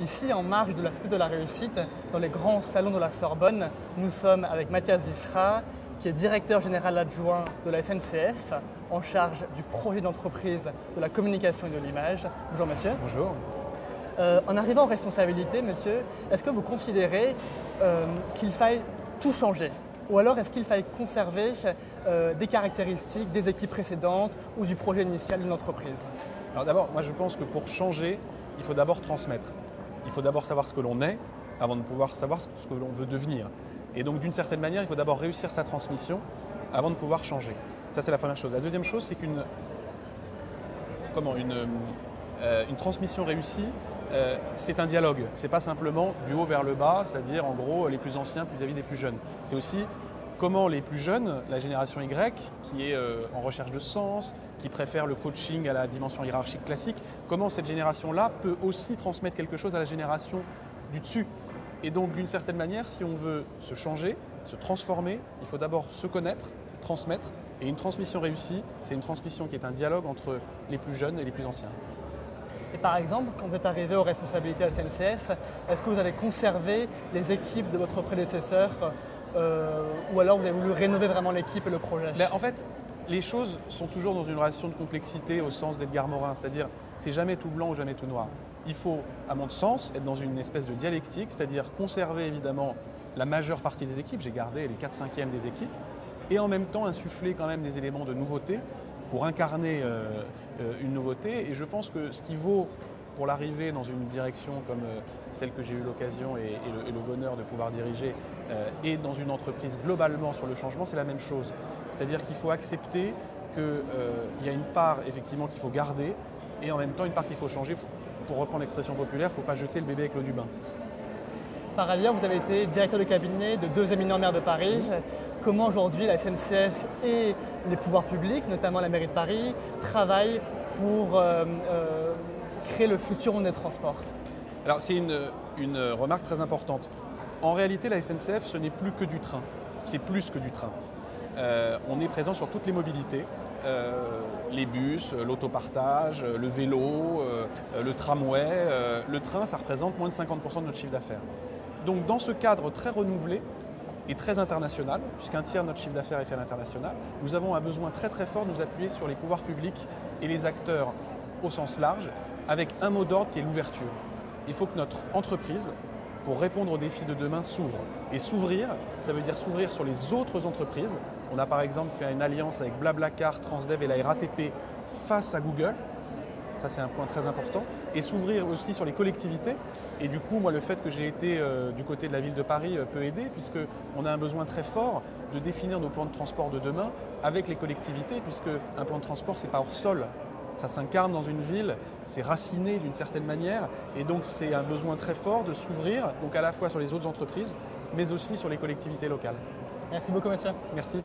Ici, en marge de la Cité de la Réussite, dans les grands salons de la Sorbonne, nous sommes avec Mathias Zichra, qui est directeur général adjoint de la SNCF, en charge du projet d'entreprise de la communication et de l'image. Bonjour monsieur. Bonjour. En arrivant en responsabilité, monsieur, est-ce que vous considérez qu'il faille tout changer? Ou alors est-ce qu'il faille conserver des caractéristiques des équipes précédentes ou du projet initial d'une entreprise? Alors d'abord, moi je pense que pour changer, il faut d'abord transmettre. Il faut d'abord savoir ce que l'on est avant de pouvoir savoir ce que l'on veut devenir. Et donc d'une certaine manière, il faut d'abord réussir sa transmission avant de pouvoir changer. Ça c'est la première chose. La deuxième chose, c'est qu'une transmission réussie, c'est un dialogue. Ce n'est pas simplement du haut vers le bas, c'est-à-dire en gros les plus anciens vis-à-vis des plus jeunes. C'est aussi comment les plus jeunes, la génération Y, qui est en recherche de sens, qui préfère le coaching à la dimension hiérarchique classique, comment cette génération-là peut aussi transmettre quelque chose à la génération du dessus. Et donc d'une certaine manière, si on veut se changer, se transformer, il faut d'abord se connaître, transmettre. Et une transmission réussie, c'est une transmission qui est un dialogue entre les plus jeunes et les plus anciens. Et par exemple, quand vous êtes arrivé aux responsabilités à la SNCF, est-ce que vous avez conservé les équipes de votre prédécesseur ou alors vous avez voulu rénover vraiment l'équipe et le projet? En fait, les choses sont toujours dans une relation de complexité au sens d'Edgar Morin, c'est-à-dire c'est jamais tout blanc ou jamais tout noir. Il faut, à mon sens, être dans une espèce de dialectique, c'est-à-dire conserver évidemment la majeure partie des équipes, j'ai gardé les 4/5e des équipes, et en même temps insuffler quand même des éléments de nouveauté pour incarner une nouveauté. Et je pense que ce qui vaut pour l'arrivée dans une direction comme celle que j'ai eu l'occasion et le bonheur de pouvoir diriger et dans une entreprise globalement sur le changement, c'est la même chose. C'est-à-dire qu'il faut accepter qu'il y a une part effectivement qu'il faut garder et en même temps une part qu'il faut changer. Pour reprendre l'expression populaire, il ne faut pas jeter le bébé avec l'eau du bain. Par ailleurs, vous avez été directeur de cabinet de 2 éminents maires de Paris. Comment aujourd'hui la SNCF et les pouvoirs publics, notamment la mairie de Paris, travaillent pour créer le futur monde des transports? Alors c'est une remarque très importante. En réalité, la SNCF, ce n'est plus que du train. C'est plus que du train. On est présent sur toutes les mobilités. Les bus, l'autopartage, le vélo, le tramway. Le train, ça représente moins de 50% de notre chiffre d'affaires. Donc dans ce cadre très renouvelé et très international, puisqu'un tiers de notre chiffre d'affaires est fait à l'international, nous avons un besoin très très fort de nous appuyer sur les pouvoirs publics et les acteurs au sens large, avec un mot d'ordre qui est l'ouverture. Il faut que notre entreprise, pour répondre aux défis de demain, s'ouvre. Et s'ouvrir, ça veut dire s'ouvrir sur les autres entreprises. On a par exemple fait une alliance avec Blablacar, Transdev et la RATP face à Google. Ça, c'est un point très important. Et s'ouvrir aussi sur les collectivités. Et du coup, moi, le fait que j'ai été du côté de la ville de Paris peut aider, puisqu'on a un besoin très fort de définir nos plans de transport de demain avec les collectivités, puisque un plan de transport, ce n'est pas hors sol. Ça s'incarne dans une ville, c'est raciné d'une certaine manière. Et donc, c'est un besoin très fort de s'ouvrir, donc à la fois sur les autres entreprises, mais aussi sur les collectivités locales. Merci beaucoup, monsieur. Merci.